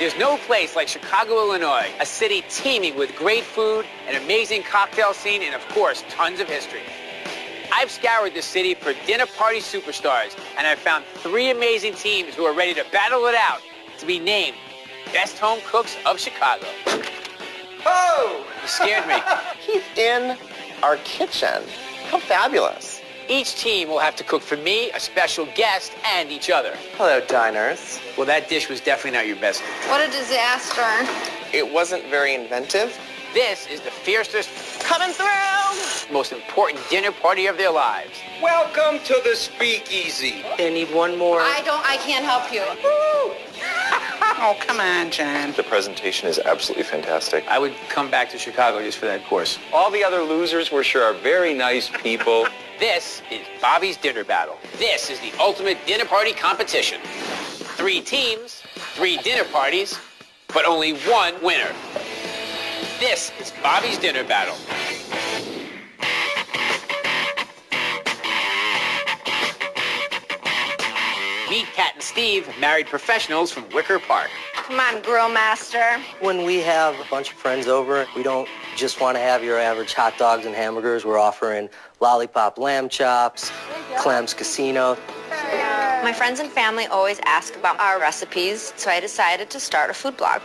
There's no place like Chicago, Illinois, a city teeming with great food, an amazing cocktail scene, and of course, tons of history. I've scoured the city for dinner party superstars, and I've found 3 amazing teams who are ready to battle it out to be named Best Home Cooks of Chicago. Oh! You scared me. He's in our kitchen. How fabulous. Each team will have to cook for me, a special guest, and each other. Hello, diners. Well, that dish was definitely not your best. What a disaster. It wasn't very inventive. This is the fiercest, Coming through! most important dinner party of their lives. Welcome to the Speakeasy. I need one more. I can't help you. Oh, come on, John. The presentation is absolutely fantastic. I would come back to Chicago just for that course. All the other losers we're sure are very nice people. This is Bobby's Dinner Battle. This is the ultimate dinner party competition. 3 teams, 3 dinner parties, but only 1 winner. This is Bobby's Dinner Battle. Meet Kat and Steve, married professionals from Wicker Park. Come on, grill master. When we have a bunch of friends over, we don't just want to have your average hot dogs and hamburgers. We're offering lollipop lamb chops, Clem's Casino. My friends and family always ask about our recipes, so I decided to start a food blog.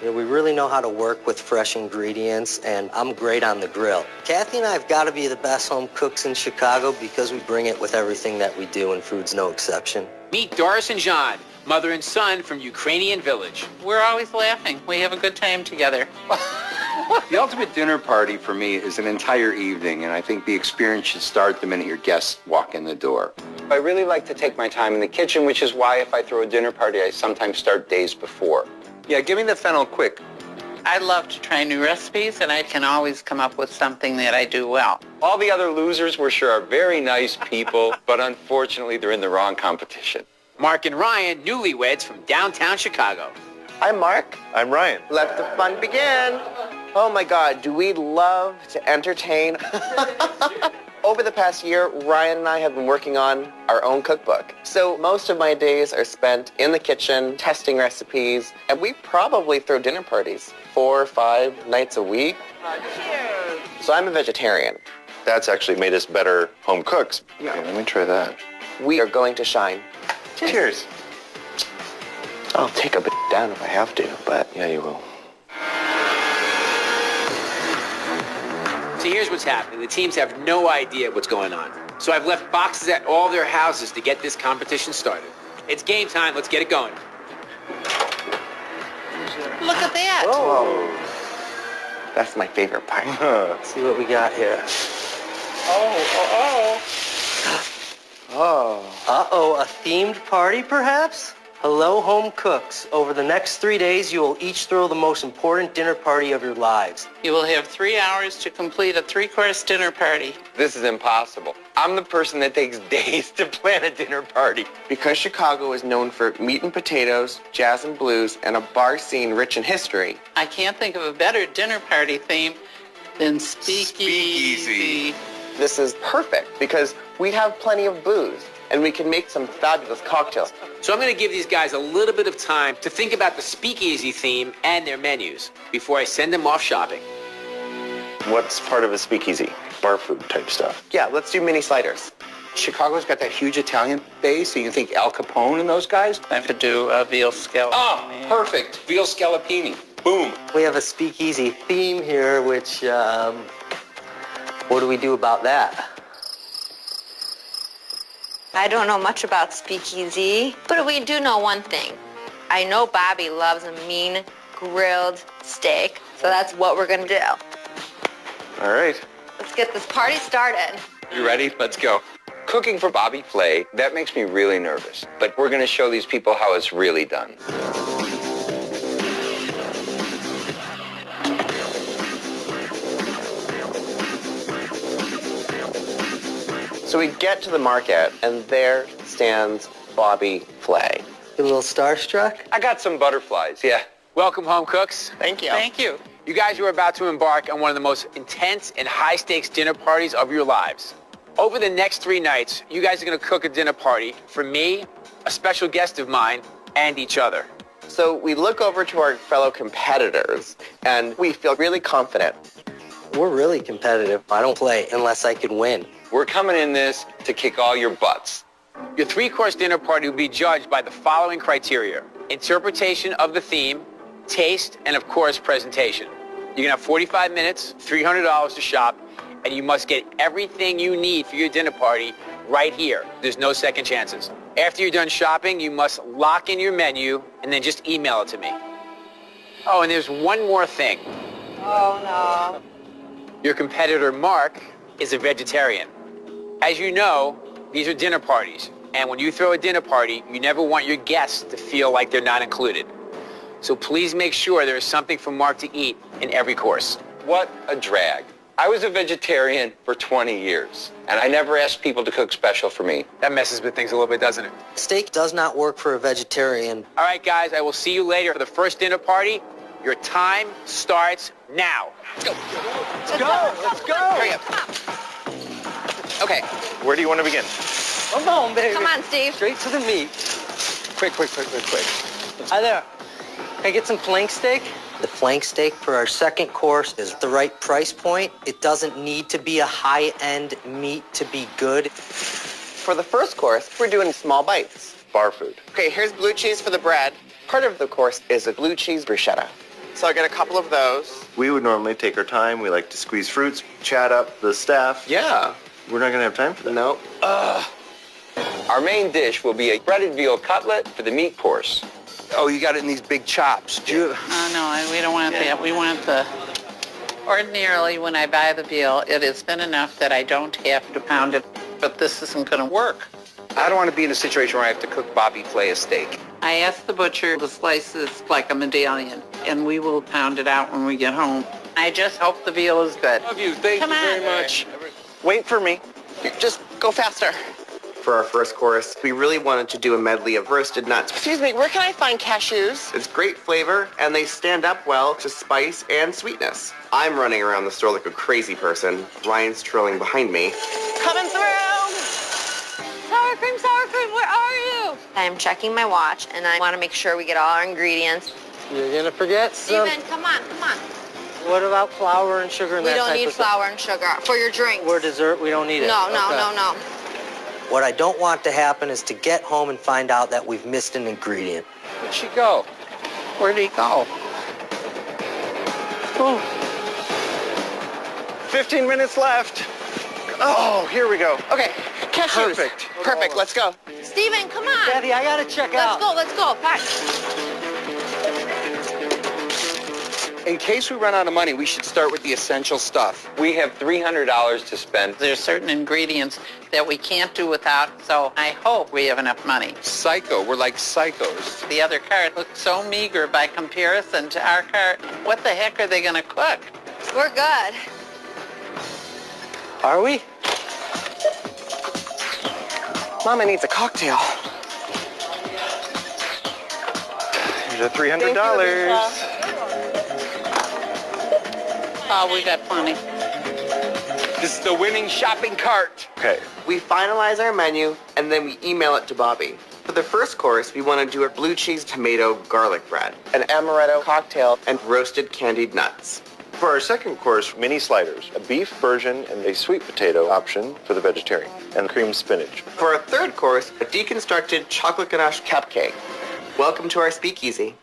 You know, we really know how to work with fresh ingredients, and I'm great on the grill. Kathy and I have got to be the best home cooks in Chicago because we bring it with everything that we do, and food's no exception. Meet Doris and John, mother and son from Ukrainian village. We're always laughing. We have a good time together. The ultimate dinner party for me is an entire evening, and I think the experience should start the minute your guests walk in the door. I really like to take my time in the kitchen, which is why if I throw a dinner party, I sometimes start days before. Yeah, give me the fennel quick. I love to try new recipes, and I can always come up with something that I do well. All the other losers we're sure are very nice people, but unfortunately they're in the wrong competition. Mark and Ryan, newlyweds from downtown Chicago. I'm Mark. I'm Ryan. Let the fun begin. Oh my God, do we love to entertain? Over the past year, Ryan and I have been working on our own cookbook. So most of my days are spent in the kitchen, testing recipes, and we probably throw dinner parties 4 or 5 nights a week. Cheers. So I'm a vegetarian. That's actually made us better home cooks. Yeah. Okay, let me try that. We are going to shine. Cheers. I'll take a bit down if I have to, but Yeah, you will. So here's what's happening. The teams have no idea what's going on. So I've left boxes at all their houses to get this competition started. It's game time. Let's get it going. Look at that. whoa. That's my favorite part. Let's see what we got here. Oh. Uh-oh, a themed party, perhaps? Hello, home cooks. Over the next 3 days, you will each throw the most important dinner party of your lives. You will have 3 hours to complete a 3-course dinner party. This is impossible. I'm the person that takes days to plan a dinner party. Because Chicago is known for meat and potatoes, jazz and blues, and a bar scene rich in history. I can't think of a better dinner party theme than Speakeasy. This is perfect because we have plenty of booze and we can make some fabulous cocktails. So I'm going to give these guys a little bit of time to think about the speakeasy theme and their menus before I send them off shopping. What's part of a speakeasy? Bar food type stuff. Yeah, let's do mini sliders. Chicago's got that huge Italian base, so you think Al Capone and those guys? I could do a veal scallop. Oh, perfect. Veal scallopini. Boom. We have a speakeasy theme here, which, what do we do about that? I don't know much about speakeasy, but we do know one thing. I know Bobby loves a mean grilled steak, so that's what we're gonna do. All right. Let's get this party started. You ready? Let's go. Cooking for Bobby Flay, that makes me really nervous. But we're going to show these people how it's really done. So we get to the market and there stands Bobby Flay. You a little starstruck? I got some butterflies, yeah. Welcome, home cooks. Thank you. Thank you. You guys are about to embark on one of the most intense and high-stakes dinner parties of your lives. Over the next 3 nights, you guys are going to cook a dinner party for me, a special guest of mine, and each other. So we look over to our fellow competitors, and we feel really confident. We're really competitive. I don't play unless I can win. We're coming in this to kick all your butts. Your three-course dinner party will be judged by the following criteria: interpretation of the theme, taste, and of course, presentation. You're gonna have 45 minutes, $300 to shop, and you must get everything you need for your dinner party right here. There's no second chances. After you're done shopping, you must lock in your menu and then just email it to me. Oh, and there's one more thing. Oh, no. Your competitor, Mark, is a vegetarian. As you know, these are dinner parties, and when you throw a dinner party, you never want your guests to feel like they're not included. So please make sure there is something for Mark to eat in every course. What a drag. I was a vegetarian for 20 years, and I never asked people to cook special for me. That messes with things a little bit, doesn't it? Steak does not work for a vegetarian. All right, guys, I will see you later for the first dinner party. Your time starts now. Let's go. Hurry up. Okay. Where do you want to begin? Come on, baby. Come on, Steve. Straight to the meat. Quick. Hi there. Can I get some flank steak? The flank steak for our second course is the right price point. It doesn't need to be a high-end meat to be good. For the first course, we're doing small bites. Bar food. Okay, here's blue cheese for the bread. Part of the course is a blue cheese bruschetta. So I get a couple of those. We would normally take our time. We like to squeeze fruits, chat up the staff. Yeah. We're not going to have time for that. Nope. Our main dish will be a breaded veal cutlet for the meat course. Oh, you got it in these big chops. Oh, no, we don't want that. We want the... Ordinarily, when I buy the veal, it is thin enough that I don't have to pound it, but this isn't going to work. I don't want to be in a situation where I have to cook Bobby Flay a steak. I asked the butcher to slice this like a medallion, and we will pound it out when we get home. I just hope the veal is good. Love you. Thank Come you very on. much. Wait for me. Just go faster. For our first course, we really wanted to do a medley of roasted nuts. Excuse me, where can I find cashews? It's great flavor, and they stand up well to spice and sweetness. I'm running around the store like a crazy person. Ryan's trailing behind me. Coming through! Sour cream, where are you? I'm checking my watch, and I want to make sure we get all our ingredients. You're going to forget some. Steven, come on. What about flour and sugar and We that don't type need of stuff? flour and sugar for your drinks. For dessert, we don't need it. No. What I don't want to happen is to get home and find out that we've missed an ingredient. Where'd she go? Where'd he go? Oh, 15 minutes left. Oh, here we go. Okay, cashews. Perfect. Let's go. Steven, come on. Daddy, I got to check out. Let's go. Pack. In case we run out of money, we should start with the essential stuff. We have $300 to spend. there's certain ingredients that we can't do without, so I hope we have enough money. Psycho. We're like psychos. The other cart looks so meager by comparison to our cart. What the heck are they going to cook? We're good. Are we? Mama needs a cocktail. Here's the $300. Oh, we got plenty. This is the winning shopping cart. Okay. We finalize our menu, and then we email it to Bobby. For the first course, we want to do a blue cheese tomato garlic bread, an amaretto cocktail, and roasted candied nuts. For our second course, mini sliders, a beef version and a sweet potato option for the vegetarian, and cream spinach. For our third course, a deconstructed chocolate ganache cupcake. Welcome to our speakeasy.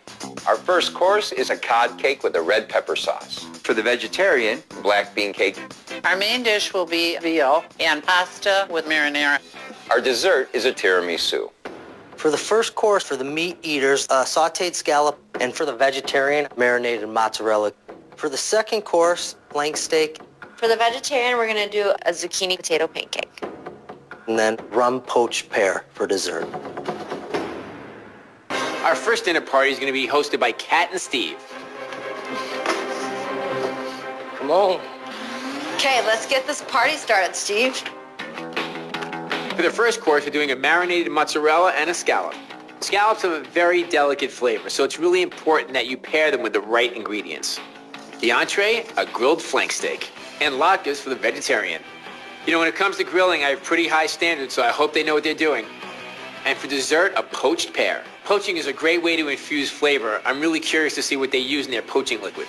Our first course is a cod cake with a red pepper sauce. For the vegetarian, black bean cake. Our main dish will be veal and pasta with marinara. Our dessert is a tiramisu. For the first course, for the meat eaters, a sautéed scallop, and for the vegetarian, marinated mozzarella. For the second course, flank steak, For the vegetarian, we're going to do a zucchini potato pancake. and then rum poached pear for dessert. Our first dinner party is going to be hosted by Kat and Steve. Come on. Okay, let's get this party started, Steve. For the first course, we're doing a marinated mozzarella and a scallop. Scallops have a very delicate flavor, so it's really important that you pair them with the right ingredients. The entree, a grilled flank steak, and latkes for the vegetarian. You know, when it comes to grilling, I have pretty high standards, so I hope they know what they're doing. And for dessert, a poached pear. Poaching is a great way to infuse flavor. I'm really curious to see what they use in their poaching liquid.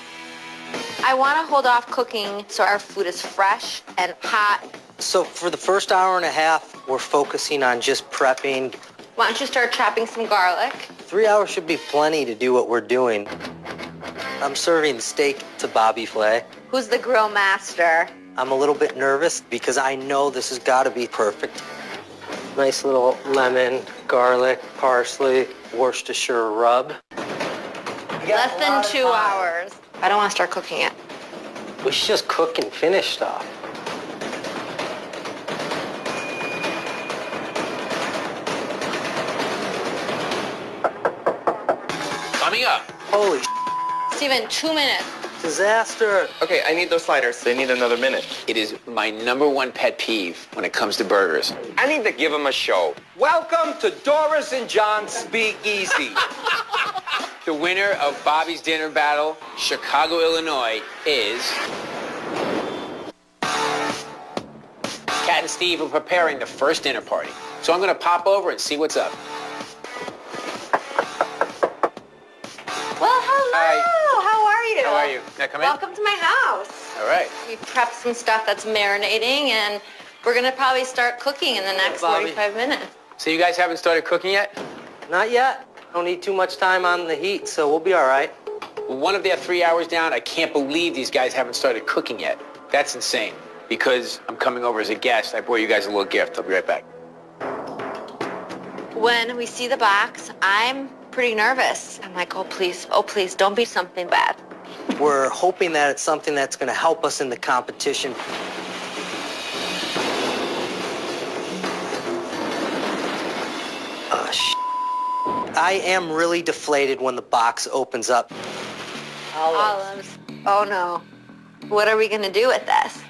I want to hold off cooking so our food is fresh and hot. So for the first hour and a half, we're focusing on just prepping. Why don't you start chopping some garlic? 3 hours should be plenty to do what we're doing. I'm serving steak to Bobby Flay. Who's the grill master? I'm a little bit nervous because I know this has got to be perfect. Nice little lemon, garlic, parsley, Worcestershire rub. Less than 2 hours. I don't want to start cooking it. We should just cook and finish stuff. Coming up. Holy Steven, 2 minutes. disaster. Okay, I need those sliders. They need another minute. It is my #1 pet peeve when it comes to burgers. I need to give him a show. Welcome to Doris and John's Speakeasy. The winner of Bobby's Dinner Battle, Chicago, Illinois, is... Kat and Steve are preparing the first dinner party. So I'm going to pop over and see what's up. Well, hello. Hi. How are you? How are you? Can I come in? Welcome to my house. All right. We prepped some stuff that's marinating, and we're going to probably start cooking in the next Bobby. 45 minutes. So you guys haven't started cooking yet? Not yet. Don't need too much time on the heat, so we'll be all right. One of their 3 hours down, I can't believe these guys haven't started cooking yet. That's insane. Because I'm coming over as a guest, I brought you guys a little gift. I'll be right back. When we see the box, I'm pretty nervous. I'm like, oh please, don't be something bad. We're hoping that it's something that's going to help us in the competition. I am really deflated when the box opens up. Olives. Oh no. What are we going to do with this?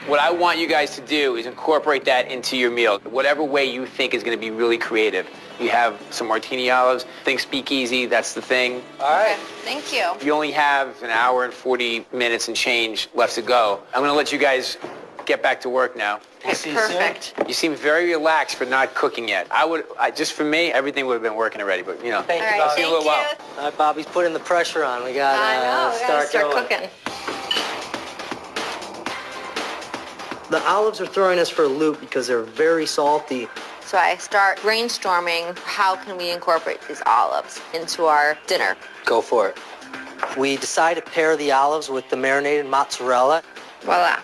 What I want you guys to do is incorporate that into your meal. Whatever way you think is going to be really creative. You have some martini olives. Think speakeasy, that's the thing. All right. Okay, thank you. You only have an hour and 40 minutes and change left to go. I'm going to let you guys get back to work now. Okay, perfect. You seem very relaxed for not cooking yet. Just for me, everything would have been working already, but you know. Thank All you, right, Bobby. See you in a little while. All right, Bobby's putting the pressure on. We got I know, we gotta start going. cooking. The olives are throwing us for a loop because they're very salty. So I start brainstorming how can we incorporate these olives into our dinner. Go for it. We decide to pair the olives with the marinated mozzarella. Voila.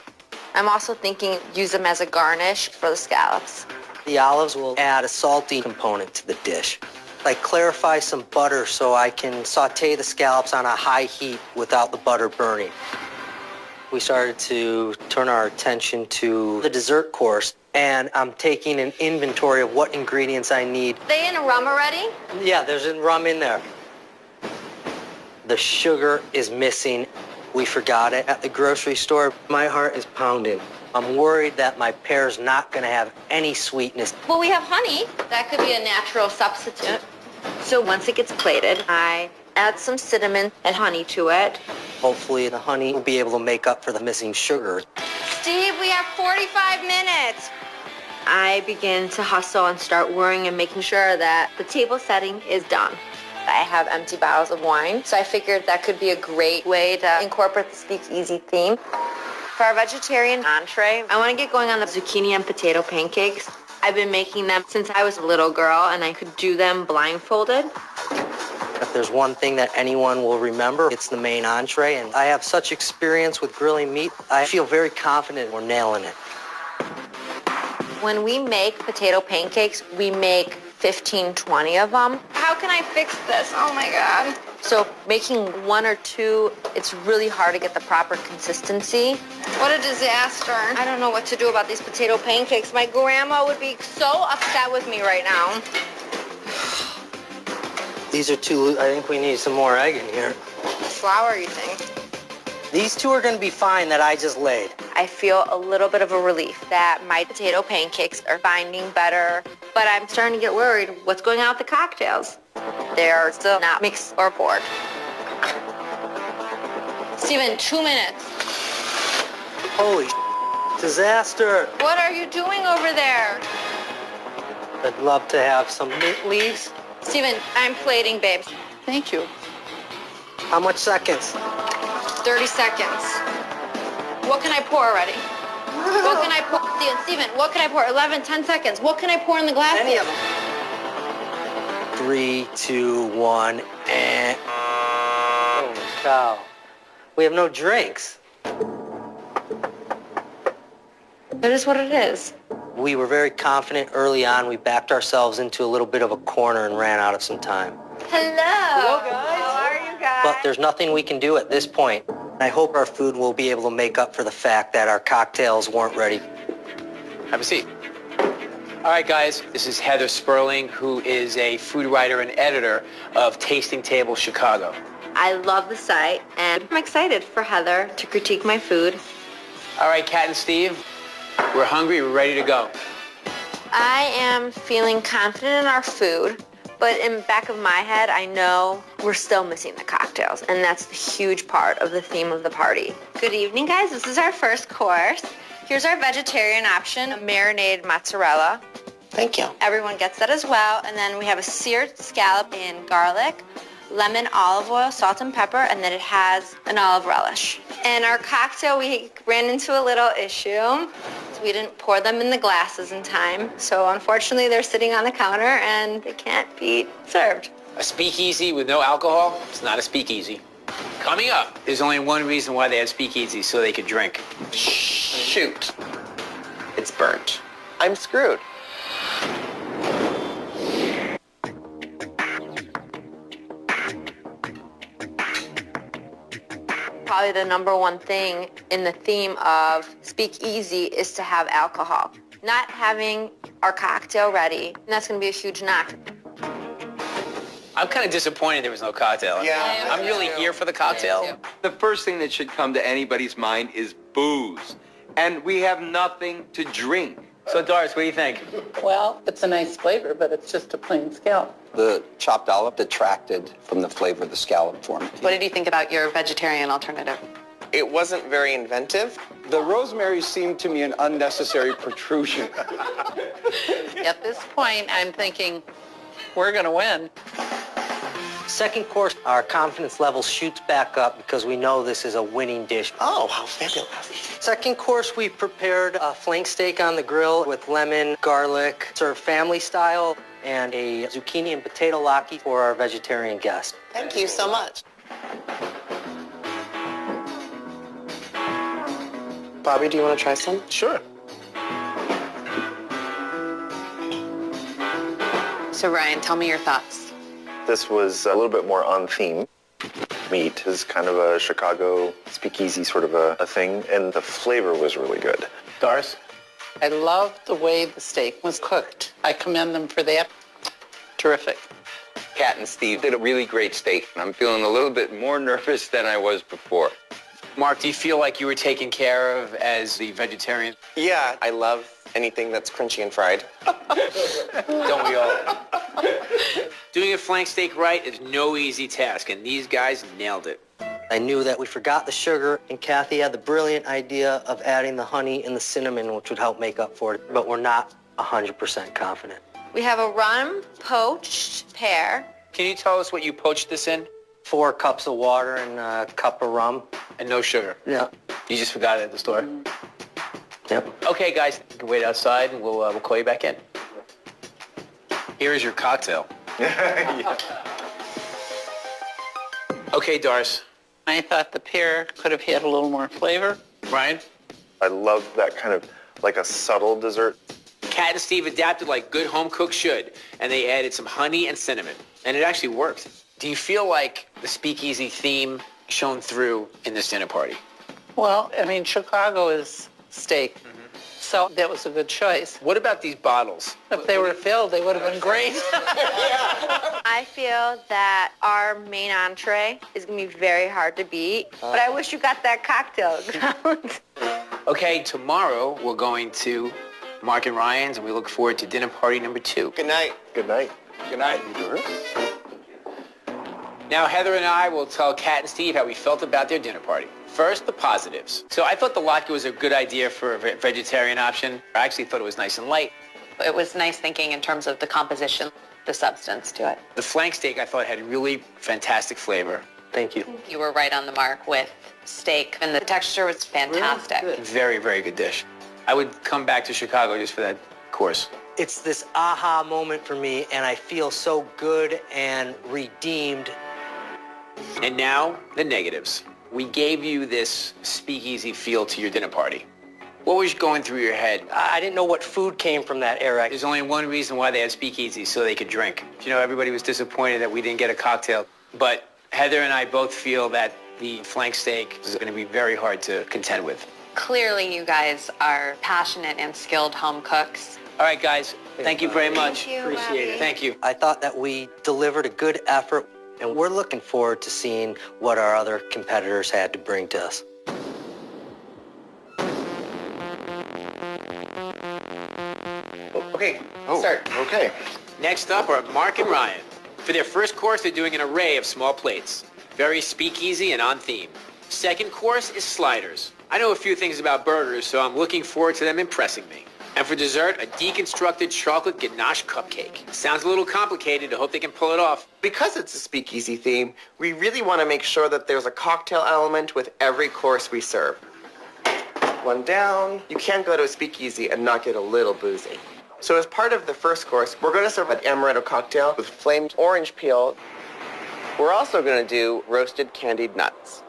I'm also thinking use them as a garnish for the scallops. The olives will add a salty component to the dish. I clarify some butter so I can saute the scallops on a high heat without the butter burning. We started to turn our attention to the dessert course, and I'm taking an inventory of what ingredients I need. They in a rum already? Yeah, there's rum in there. The sugar is missing. We forgot it at the grocery store. My heart is pounding. I'm worried that my pear's not going to have any sweetness. Well, we have honey. That could be a natural substitute. So once it gets plated, I add some cinnamon and honey to it. Hopefully the honey will be able to make up for the missing sugar. Steve, we have 45 minutes. I begin to hustle and start worrying and making sure that the table setting is done. I have empty bottles of wine, so I figured that could be a great way to incorporate the speakeasy theme. For our vegetarian entree, I want to get going on the zucchini and potato pancakes. I've been making them since I was a little girl, and I could do them blindfolded. If there's one thing that anyone will remember, it's the main entree, and I have such experience with grilling meat, I feel very confident we're nailing it. When we make potato pancakes, we make 15, 20 of them. How can I fix this? Oh my God. So making one or two, it's really hard to get the proper consistency. What a disaster. I don't know what to do about these potato pancakes. My grandma would be so upset with me right now. These are too loose. I think we need some more egg in here. Flour, you think? These two are going to be fine that I just laid. I feel a little bit of a relief that my potato pancakes are binding better, but I'm starting to get worried what's going on with the cocktails. They're still not mixed or poured. Steven, 2 minutes. Holy disaster. What are you doing over there? I'd love to have some mint leaves. Steven, I'm plating, babe. Thank you. How much seconds? 30 seconds. What can I pour already? What can I pour? Steven, what can I pour? 11, 10 seconds. What can I pour in the glasses? Any of them. 3, 2, 1, and... Holy cow. We have no drinks. It is what it is. We were very confident early on. We backed ourselves into a little bit of a corner and ran out of some time. Hello. Hello, guys. How are you guys? But there's nothing we can do at this point. I hope our food will be able to make up for the fact that our cocktails weren't ready. Have a seat. All right, guys, this is Heather Sperling, who is a food writer and editor of Tasting Table Chicago. I love the site, and I'm excited for Heather to critique my food. All right, Kat and Steve, we're hungry, we're ready to go. I am feeling confident in our food, but in the back of my head, I know we're still missing the cocktails, and that's the huge part of the theme of the party. Good evening, guys. This is our first course. Here's our vegetarian option, a marinated mozzarella. Thank you. Everyone gets that as well. And then we have a seared scallop in garlic, lemon, olive oil, salt, and pepper, and then it has an olive relish. And our cocktail, we ran into a little issue. We didn't pour them in the glasses in time, so unfortunately they're sitting on the counter and they can't be served. A speakeasy with no alcohol? It's not a speakeasy. Coming up, there's only one reason why they have speakeasies, so they could drink. Shoot. It's burnt. I'm screwed. Probably the number one thing in the theme of speakeasy is to have alcohol. Not having our cocktail ready, that's going to be a huge knock. I'm kind of disappointed there was no cocktail. Yeah. I'm really here for the cocktail. The first thing that should come to anybody's mind is booze. And we have nothing to drink. So, Doris, what do you think? Well, it's a nice flavor, but it's just a plain scallop. The chopped olive detracted from the flavor of the scallop for me. What did you think about your vegetarian alternative? It wasn't very inventive. The rosemary seemed to me an unnecessary protrusion. At this point, I'm thinking we're going to win. Second course, our confidence level shoots back up because we know this is a winning dish. Oh, how fabulous. Second course, we prepared a flank steak on the grill with lemon, garlic, served family style, and a zucchini and potato gnocchi for our vegetarian guests. Thank you so much. Bobby, do you want to try some? Sure. So Ryan, tell me your thoughts. This was a little bit more on theme. Meat is kind of a Chicago speakeasy sort of a thing, and the flavor was really good. Doris? I love the way the steak was cooked. I commend them for that. Terrific. Kat and Steve did a really great steak, and I'm feeling a little bit more nervous than I was before. Mark, do you feel like you were taken care of as the vegetarian? Yeah, I love anything that's crunchy and fried. Don't we all? Doing a flank steak right is no easy task, and these guys nailed it. I knew that we forgot the sugar, and Kathy had the brilliant idea of adding the honey and the cinnamon, which would help make up for it, but we're not 100% confident. We have a rum poached pear. Can you tell us what you poached this in? 4 cups of water and a cup of rum. And no sugar? Yeah. You just forgot it at the store? Yep. Okay, guys, you can wait outside, and we'll call you back in. Here is your cocktail. Yeah. Okay, Doris. I thought the pear could have had a little more flavor. Ryan? I love that kind of like a subtle dessert. Kat and Steve adapted like good home cooks should, and they added some honey and cinnamon, and it actually worked. Do you feel like the speakeasy theme shone through in this dinner party? Well, I mean, Chicago is steak, so that was a good choice. What about these bottles? If they were filled, they would have been great. I feel that our main entree is going to be very hard to beat, but I wish you got that cocktail. Okay, tomorrow we're going to Mark and Ryan's, and we look forward to dinner party number 2. Good night. Good night. Good night. Now, Heather and I will tell Kat and Steve how we felt about their dinner party. First, the positives. So I thought the latke was a good idea for a vegetarian option. I actually thought it was nice and light. It was nice thinking in terms of the composition, the substance to it. The flank steak I thought had really fantastic flavor. Thank you. You were right on the mark with steak, and the texture was fantastic. Very, very good dish. I would come back to Chicago just for that course. It's this aha moment for me, and I feel so good and redeemed. And now, the negatives. We gave you this speakeasy feel to your dinner party. What was going through your head? I didn't know what food came from that era. There's only one reason why they had speakeasies, so they could drink. You know, everybody was disappointed that we didn't get a cocktail. But Heather and I both feel that the flank steak is going to be very hard to contend with. Clearly, you guys are passionate and skilled home cooks. All right, guys. Thank you very much. Thank you, Appreciate it. Robbie. Thank you. I thought that we delivered a good effort, and we're looking forward to seeing what our other competitors had to bring to us. Okay, start. Okay. Next up are Mark and Ryan. For their first course, they're doing an array of small plates. Very speakeasy and on theme. Second course is sliders. I know a few things about burgers, so I'm looking forward to them impressing me. And for dessert, a deconstructed chocolate ganache cupcake. Sounds a little complicated. I hope they can pull it off. Because it's a speakeasy theme, we really want to make sure that there's a cocktail element with every course we serve. One down. You can't go to a speakeasy and not get a little boozy. So as part of the first course, we're going to serve an amaretto cocktail with flamed orange peel. We're also going to do roasted candied nuts.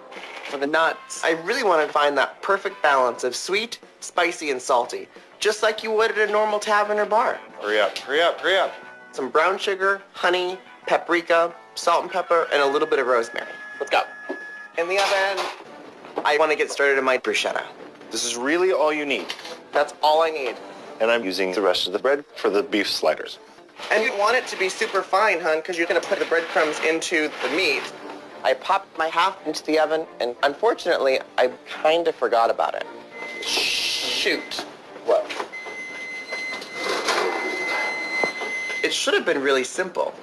For the nuts, I really want to find that perfect balance of sweet, spicy, and salty, just like you would at a normal tavern or bar. Hurry up, hurry up, hurry up. Some brown sugar, honey, paprika, salt and pepper, and a little bit of rosemary. Let's go. In the oven, I want to get started on my bruschetta. This is really all you need. That's all I need. And I'm using the rest of the bread for the beef sliders. And you want it to be super fine, hon, because you're going to put the breadcrumbs into the meat. I popped my half into the oven, and unfortunately, I kind of forgot about it. Shoot. What? It should have been really simple.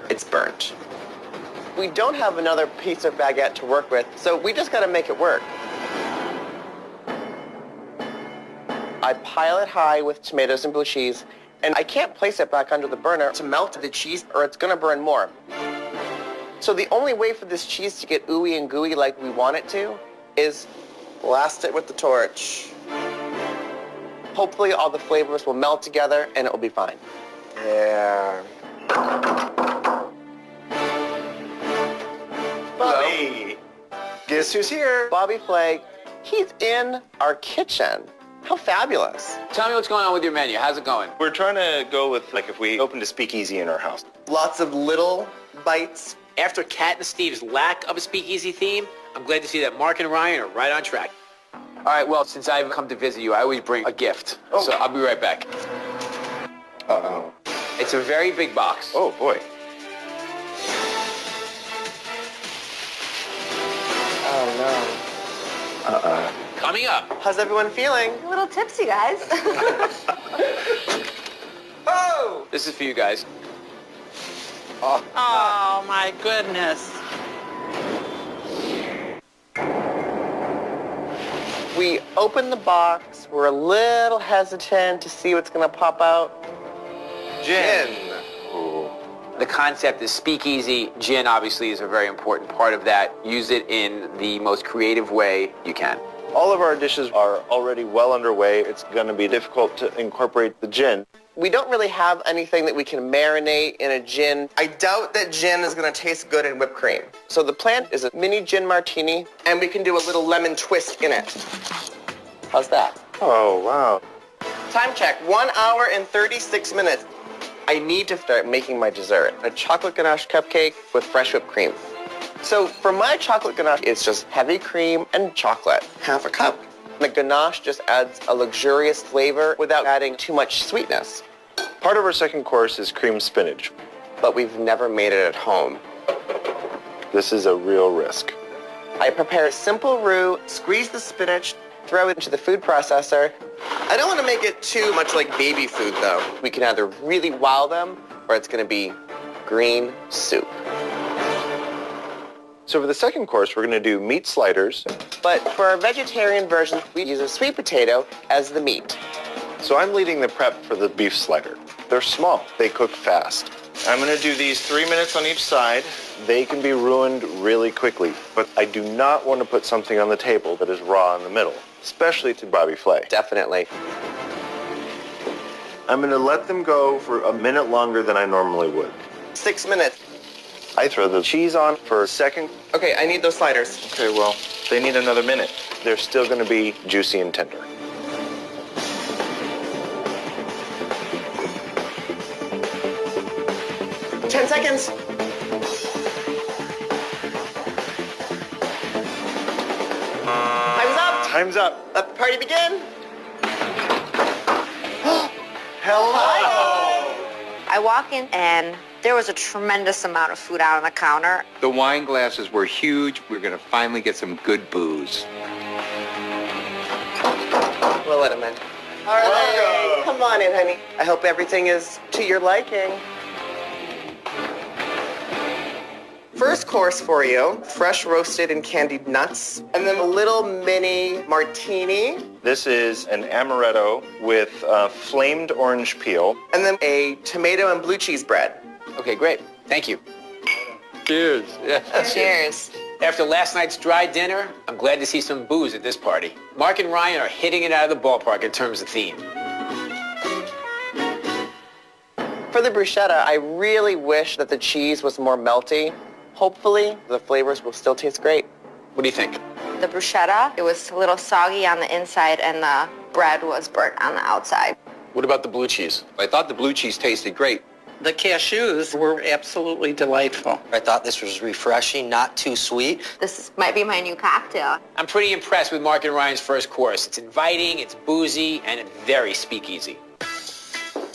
It's burnt. We don't have another piece of baguette to work with, so we just got to make it work. I pile it high with tomatoes and blue cheese, and I can't place it back under the burner to melt the cheese or it's gonna burn more. So the only way for this cheese to get ooey and gooey like we want it to is blast it with the torch. Hopefully all the flavors will melt together and it will be fine. Yeah. Bobby! Guess who's here? Bobby Flay, he's in our kitchen. How fabulous. Tell me what's going on with your menu. How's it going? We're trying to go with, like, if we opened a speakeasy in our house. Lots of little bites. After Kat and Steve's lack of a speakeasy theme, I'm glad to see that Mark and Ryan are right on track. All right, well, since I've come to visit you, I always bring a gift. Oh. So I'll be right back. Uh-oh. It's a very big box. Oh, boy. Oh, no. Uh-uh. Coming up. How's everyone feeling? A little tipsy, guys. Oh! This is for you guys. Oh, my goodness. We open the box. We're a little hesitant to see what's going to pop out. Gin. Ooh. The concept is speakeasy. Gin, obviously, is a very important part of that. Use it in the most creative way you can. All of our dishes are already well underway. It's going to be difficult to incorporate the gin. We don't really have anything that we can marinate in a gin. I doubt that gin is going to taste good in whipped cream. So the plan is a mini gin martini, and we can do a little lemon twist in it. How's that? Oh, wow. Time check, 1 hour and 36 minutes. I need to start making my dessert, a chocolate ganache cupcake with fresh whipped cream. So for my chocolate ganache, it's just heavy cream and chocolate, half a cup. The ganache just adds a luxurious flavor without adding too much sweetness. Part of our second course is creamed spinach. But we've never made it at home. This is a real risk. I prepare a simple roux, squeeze the spinach, throw it into the food processor. I don't want to make it too much like baby food, though. We can either really wow them, or it's going to be green soup. So for the second course, we're going to do meat sliders. But for our vegetarian version, we use a sweet potato as the meat. So I'm leading the prep for the beef slider. They're small. They cook fast. I'm going to do these 3 minutes on each side. They can be ruined really quickly, but I do not want to put something on the table that is raw in the middle, especially to Bobby Flay. Definitely. I'm going to let them go for a minute longer than I normally would. 6 minutes. I throw the cheese on for a second. Okay, I need those sliders. Okay, well, they need another minute. They're still going to be juicy and tender. Ten seconds. Time's up. Time's up. Let the party begin. Hello. I walk in and there was a tremendous amount of food out on the counter. The wine glasses were huge. We're going to finally get some good booze. We'll let him in. All right, come on in, honey. I hope everything is to your liking. First course for you, fresh roasted and candied nuts, and then a little mini martini, This is an amaretto with flamed orange peel. and then a tomato and blue cheese bread. Okay, great. Thank you. Cheers. Cheers. After last night's dry dinner, I'm glad to see some booze at this party. Mark and Ryan are hitting it out of the ballpark in terms of theme. For the bruschetta, I really wish that the cheese was more melty. Hopefully, the flavors will still taste great. What do you think? The bruschetta, it was a little soggy on the inside and the bread was burnt on the outside. What about the blue cheese? I thought the blue cheese tasted great. The cashews were absolutely delightful. I thought this was refreshing, not too sweet. Might be my new cocktail. I'm pretty impressed with Mark and Ryan's first course. It's inviting, it's boozy, and it's very speakeasy.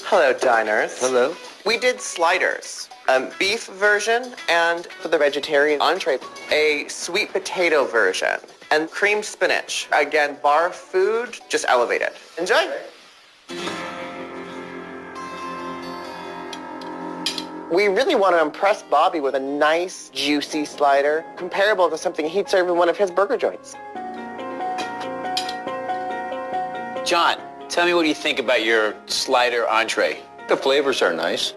Hello, diners. Hello. We did sliders, a beef version, and for the vegetarian entree, a sweet potato version, and creamed spinach. Again, bar food, just elevated. Enjoy. We really want to impress Bobby with a nice, juicy slider, comparable to something he'd serve in one of his burger joints. John, tell me what you think about your slider entree. The flavors are nice.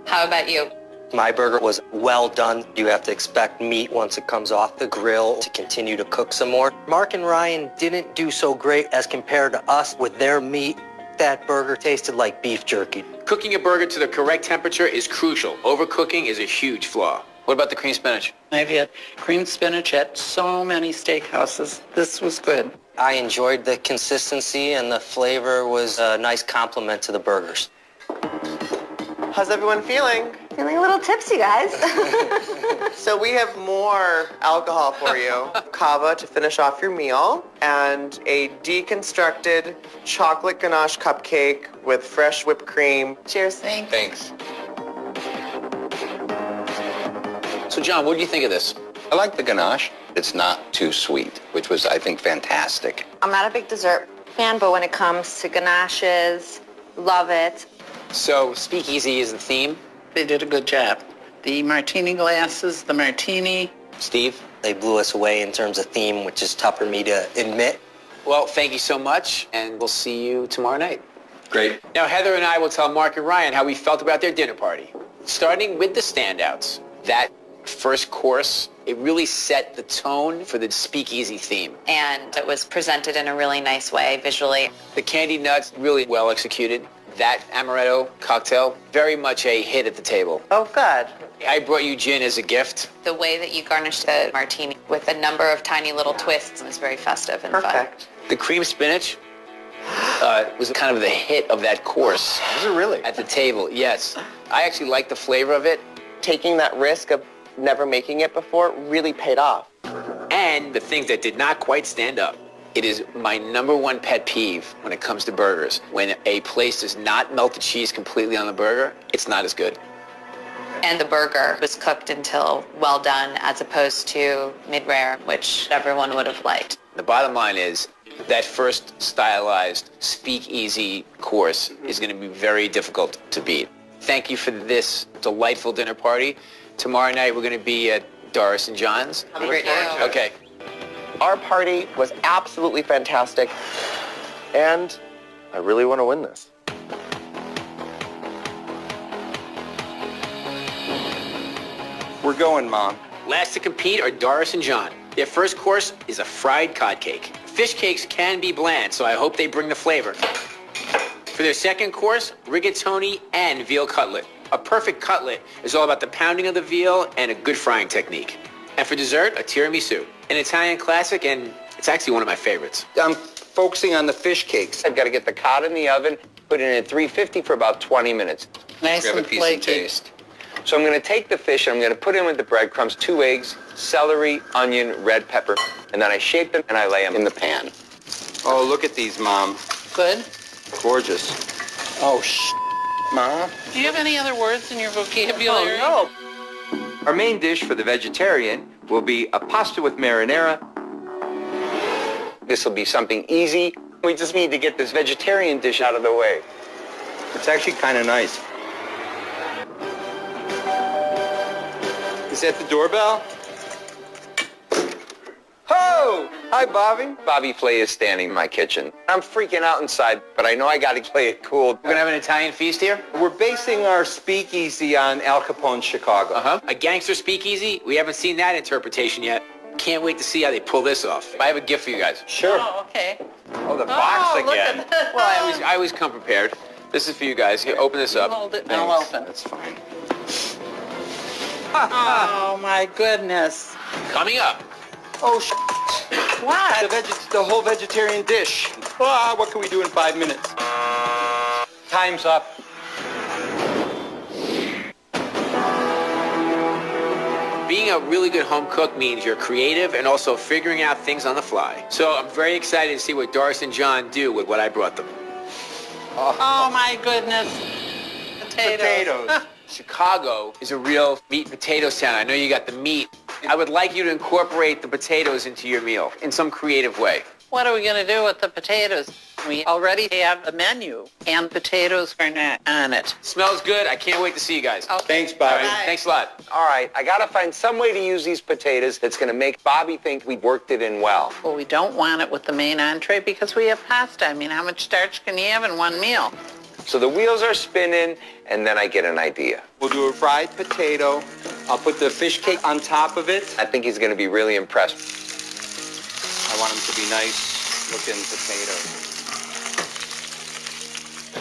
How about you? My burger was well done. You have to expect meat once it comes off the grill to continue to cook some more. Mark and Ryan didn't do so great as compared to us with their meat. That burger tasted like beef jerky. Cooking a burger to the correct temperature is crucial. Overcooking is a huge flaw. What about the cream spinach? I've had creamed spinach at so many steakhouses. This was good. I enjoyed the consistency and the flavor was a nice complement to the burgers. How's everyone feeling? Feeling a little tipsy, guys. So we have more alcohol for you. Cava to finish off your meal, and a deconstructed chocolate ganache cupcake with fresh whipped cream. Cheers. Thanks. So John, what do you think of this? I like the ganache. It's not too sweet, which was, I think, fantastic. I'm not a big dessert fan, but when it comes to ganaches, love it. So speakeasy is the theme. They did a good job. The martini glasses, the martini. Steve? They blew us away in terms of theme, which is tough for me to admit. Well, thank you so much, and we'll see you tomorrow night. Great. Now, Heather and I will tell Mark and Ryan how we felt about their dinner party. Starting with the standouts, that first course, it really set the tone for the speakeasy theme. And it was presented in a really nice way visually. The candied nuts, really well executed. That amaretto cocktail, very much a hit at the table. Oh, good. I brought you gin as a gift. The way that you garnished the martini with a number of tiny little twists was very festive and fun. Perfect. The cream spinach was kind of the hit of that course. Is it really? At the table, yes. I actually like the flavor of it. Taking that risk of never making it before really paid off. And the things that did not quite stand up. It is my number one pet peeve when it comes to burgers. When a place does not melt the cheese completely on the burger, it's not as good. And the burger was cooked until well done as opposed to mid-rare, which everyone would have liked. The bottom line is that first stylized speakeasy course is going to be very difficult to beat. Thank you for this delightful dinner party. Tomorrow night we're going to be at Doris and John's. Have a great night. Okay. Our party was absolutely fantastic, and I really want to win this. We're going, Mom. Last to compete are Doris and John. Their first course is a fried cod cake. Fish cakes can be bland, so I hope they bring the flavor. For their second course, rigatoni and veal cutlet. A perfect cutlet is all about the pounding of the veal and a good frying technique. And for dessert, a tiramisu, an Italian classic, and it's actually one of my favorites. I'm focusing on the fish cakes. I've got to get the cod in the oven, put it in at 350 for about 20 minutes. Nice Grab a and piece flaky. and taste. So I'm going to take the fish and I'm going to put in with the breadcrumbs 2 eggs, celery, onion, red pepper, and then I shape them and I lay them in the pan. Oh, look at these, Mom. Good. Gorgeous. Oh, Mom. Do you have any other words in your vocabulary? Oh, no. Our main dish for the vegetarian will be a pasta with marinara. This will be something easy. We just need to get this vegetarian dish out of the way. It's actually kind of nice. Is that the doorbell? Oh! Hi, Bobby. Bobby Flay is standing in my kitchen. I'm freaking out inside, but I know I got to play it cool. We're gonna have an Italian feast here? We're basing our speakeasy on Al Capone's Chicago. Uh-huh. A gangster speakeasy? We haven't seen that interpretation yet. Can't wait to see how they pull this off. I have a gift for you guys. Sure. Oh, okay. Oh, the box look again. at that. Well, I always come prepared. This is for you guys. Here, open this up. Hold it and I'll open. That's fine. Oh, my goodness. Coming up. Oh, What? the whole vegetarian dish. Ah, what can we do in 5 minutes? Time's up. Being a really good home cook means you're creative and also figuring out things on the fly. So I'm very excited to see what Doris and John do with what I brought them. Oh, my goodness. Potatoes. Chicago is a real meat and potatoes town. I know you got the meat. I would like you to incorporate the potatoes into your meal in some creative way. What are we going to do with the potatoes? We already have a menu, and potatoes are not on it. Smells good. I can't wait to see you guys. Okay. Thanks, Bobby. All right, thanks a lot. All right, I got to find some way to use these potatoes that's going to make Bobby think we worked it in well. Well, we don't want it with the main entree because we have pasta. I mean, how much starch can you have in one meal? So the wheels are spinning, and then I get an idea. We'll do a fried potato. I'll put the fish cake on top of it. I think he's going to be really impressed. I want them to be nice-looking potatoes.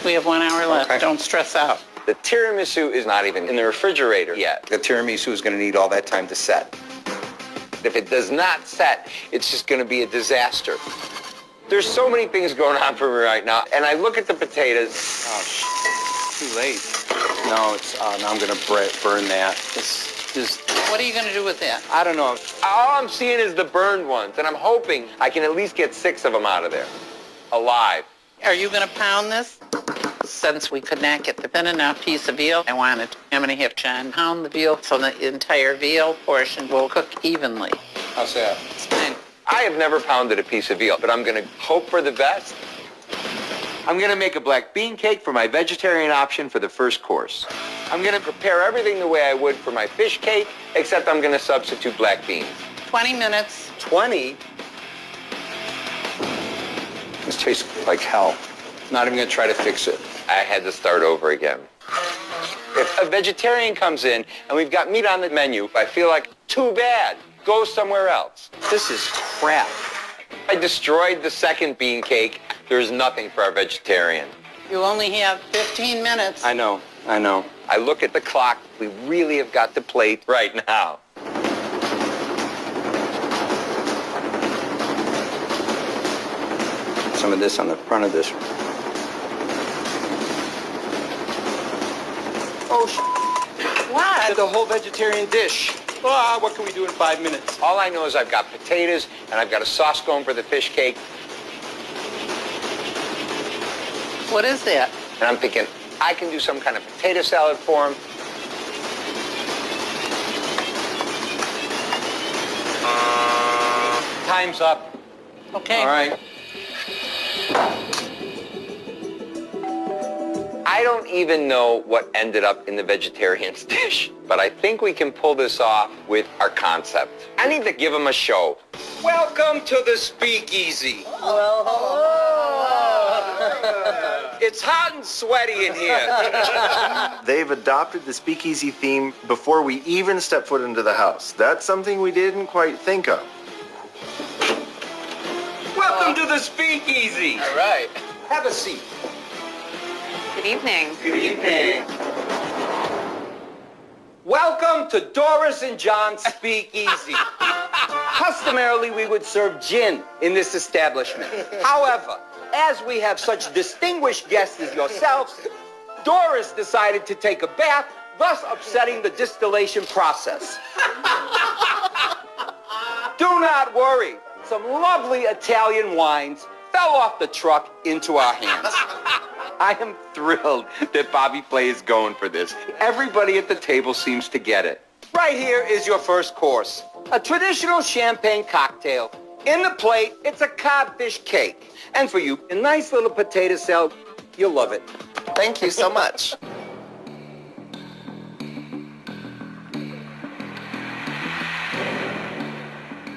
We have 1 hour left. Okay. Don't stress out. The tiramisu is not even in the refrigerator yet. The tiramisu is going to need all that time to set. If it does not set, it's just going to be a disaster. There's so many things going on for me right now, and I look at the potatoes. Oh, too late. No, it's now I'm going to burn that. It's just, What are you going to do with that? I don't know. All I'm seeing is the burned ones, and I'm hoping I can at least get 6 of them out of there, alive. Are you going to pound this? Since we could not get the thin enough piece of veal, I'm going to have John pound the veal so the entire veal portion will cook evenly. How's that? It's fine. I have never pounded a piece of veal, but I'm going to hope for the best. I'm going to make a black bean cake for my vegetarian option for the first course. I'm going to prepare everything the way I would for my fish cake, except I'm going to substitute black beans. 20 minutes. 20? This tastes like hell. Not even going to try to fix it. I had to start over again. If a vegetarian comes in and we've got meat on the menu, I feel like, too bad. Go somewhere else. This is crap. I destroyed the second bean cake. There's nothing for our vegetarian. You only have 15 minutes. I know. I look at the clock. We really have got the plate right now. Some of this on the front of this. Oh, What? the whole vegetarian dish. Ah, what can we do in 5 minutes? All I know is I've got potatoes and I've got a sauce going for the fish cake. What is that? And I'm thinking, I can do some kind of potato salad for him. Time's up. Okay. All right. I don't even know what ended up in the vegetarian's dish, but I think we can pull this off with our concept. I need to give him a show. Welcome to the speakeasy. Well, hello. It's hot and sweaty in here. They've adopted the speakeasy theme before we even step foot into the house. That's something we didn't quite think of. Welcome to the Speakeasy. All right. Have a seat. Good evening. Good evening. Welcome to Doris and John's Speakeasy. Customarily, we would serve gin in this establishment. However, as we have such distinguished guests as yourselves, Doris decided to take a bath, thus upsetting the distillation process. Do not worry. Some lovely Italian wines fell off the truck into our hands. I am thrilled that Bobby Flay is going for this. Everybody at the table seems to get it. Right here is your first course. A traditional champagne cocktail. In the plate, it's a codfish cake. And for you, a nice little potato salad. You'll love it. Thank you so much.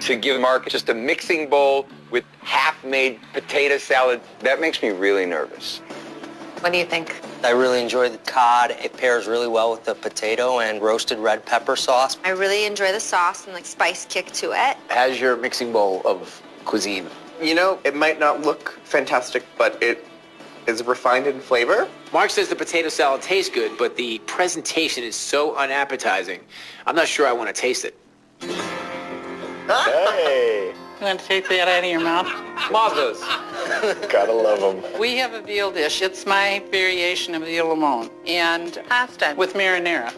To give Mark just a mixing bowl with half-made potato salad, that makes me really nervous. What do you think? I really enjoy the cod. It pairs really well with the potato and roasted red pepper sauce. I really enjoy the sauce and like spice kick to it. How's your mixing bowl of cuisine? You know, it might not look fantastic, but it is refined in flavor. Mark says the potato salad tastes good, but the presentation is so unappetizing. I'm not sure I want to taste it. Hey, You want to take that out of your mouth? Mothers. gotta love them. We have a veal dish. It's my variation of veal limon and pasta with marinara.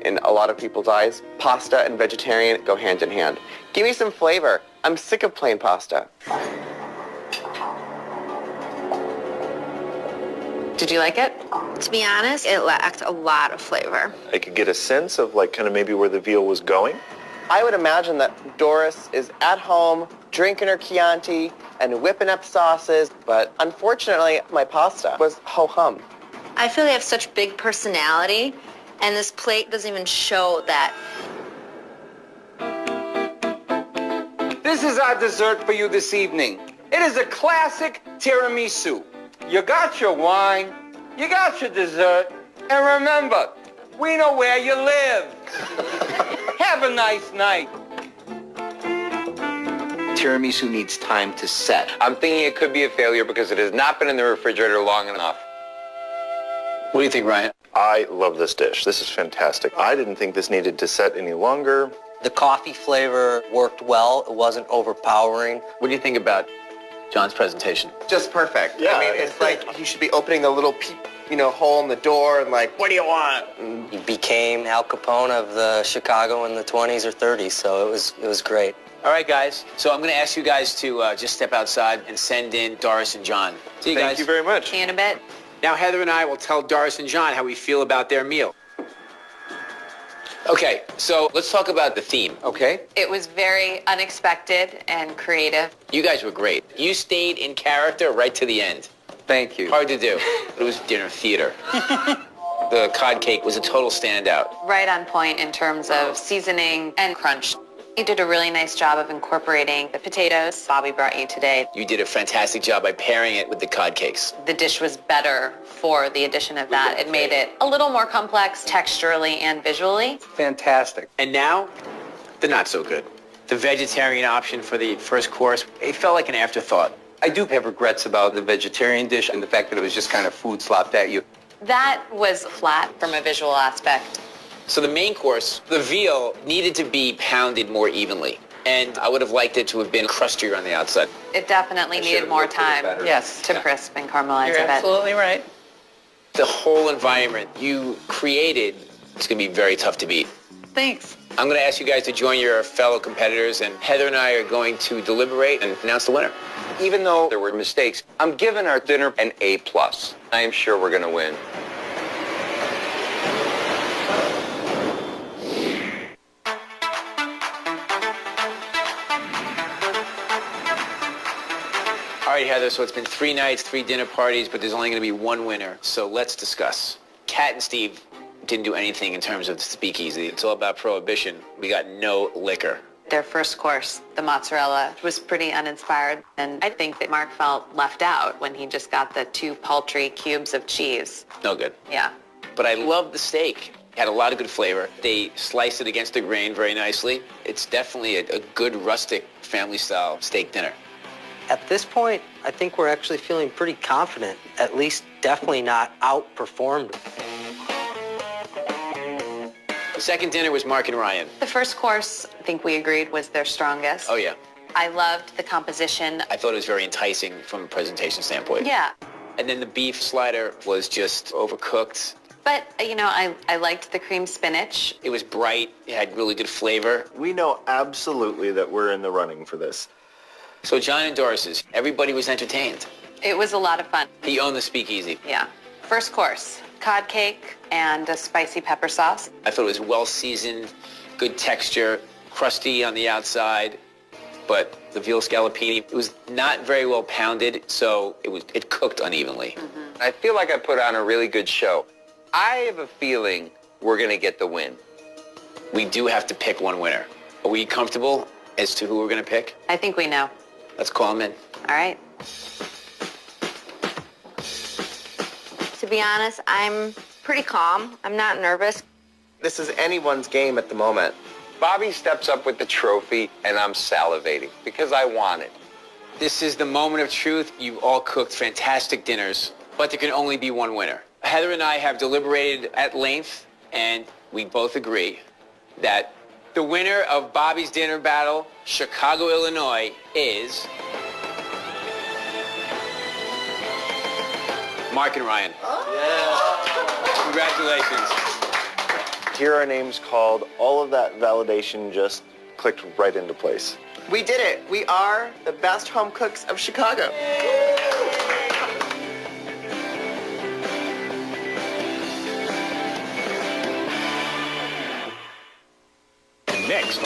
In a lot of people's eyes, pasta and vegetarian go hand in hand. Give me some flavor. I'm sick of plain pasta. Did you like it? To be honest, it lacked a lot of flavor. I could get a sense of like kind of maybe where the veal was going. I would imagine that Doris is at home drinking her Chianti and whipping up sauces, but unfortunately, my pasta was ho-hum. I feel they have such big personality, and this plate doesn't even show that. This is our dessert for you this evening. It is a classic tiramisu. You got your wine, you got your dessert, and remember, we know where you live. Have a nice night. Tiramisu needs time to set. I'm thinking it could be a failure because it has not been in the refrigerator long enough. What do you think, Ryan? I love this dish. This is fantastic. I didn't think this needed to set any longer. The coffee flavor worked well. It wasn't overpowering. What do you think about John's presentation? Just perfect. Yeah, I mean, it's like you should be opening the little peep, hole in the door and like, what do you want? And He became Al Capone of the Chicago in the 20s or 30s, so it was great. All right, guys. So I'm going to ask you guys to just step outside and send in Doris and John. See you guys. Thank you very much. See you in a bit. Now Heather and I will tell Doris and John how we feel about their meal. Okay, so let's talk about the theme, okay? It was very unexpected and creative. You guys were great. You stayed in character right to the end. Thank you. Hard to do. It was dinner theater. The cod cake was a total standout. Right on point in terms of seasoning and crunch. You did a really nice job of incorporating the potatoes Bobby brought you today. You did a fantastic job by pairing it with the cod cakes. The dish was better for the addition of that. It made it a little more complex texturally and visually. Fantastic. And now, the not so good. The vegetarian option for the first course, it felt like an afterthought. I do have regrets about the vegetarian dish and the fact that it was just kind of food slopped at you. That was flat from a visual aspect. So the main course, the veal, needed to be pounded more evenly. And I would have liked it to have been crustier on the outside. It definitely I needed should've more looked a little time better. Yes. to crisp and caramelize You're a bit. absolutely right. The whole environment you created is going to be very tough to beat. Thanks. I'm going to ask you guys to join your fellow competitors, and Heather and I are going to deliberate and announce the winner. Even though there were mistakes, I'm giving our dinner an A+. I am sure we're going to win. All right, Heather, so it's been 3 nights, 3 dinner parties, but there's only going to be one winner. So let's discuss. Kat and Steve didn't do anything in terms of the speakeasy. It's all about prohibition. We got no liquor. Their first course, the mozzarella, was pretty uninspired, and I think that Mark felt left out when he just got the 2 paltry cubes of cheese. No good. Yeah. But I love the steak. It had a lot of good flavor. They sliced it against the grain very nicely. It's definitely a good rustic family-style steak dinner. At this point, I think we're actually feeling pretty confident, at least definitely not outperformed. The second dinner was Mark and Ryan. The first course, I think we agreed, was their strongest. Oh, yeah. I loved the composition. I thought it was very enticing from a presentation standpoint. Yeah. And then the beef slider was just overcooked. But, you know, I liked the cream spinach. It was bright. It had really good flavor. We know absolutely that we're in the running for this. So John endorses. Everybody was entertained. It was a lot of fun. He owned the speakeasy. Yeah. First course, cod cake and a spicy pepper sauce. I thought it was well-seasoned, good texture, crusty on the outside, but the veal scallopini, it was not very well pounded, so it cooked unevenly. Mm-hmm. I feel like I put on a really good show. I have a feeling we're going to get the win. We do have to pick one winner. Are we comfortable as to who we're going to pick? I think we know. Let's call him in. All right. To be honest, I'm pretty calm. I'm not nervous. This is anyone's game at the moment. Bobby steps up with the trophy, and I'm salivating because I want it. This is the moment of truth. You've all cooked fantastic dinners, but there can only be one winner. Heather and I have deliberated at length, and we both agree that the winner of Bobby's Dinner Battle, Chicago, Illinois, is Mark and Ryan. Congratulations. Hear our names called. All of that validation just clicked right into place. We did it. We are the best home cooks of Chicago. Next on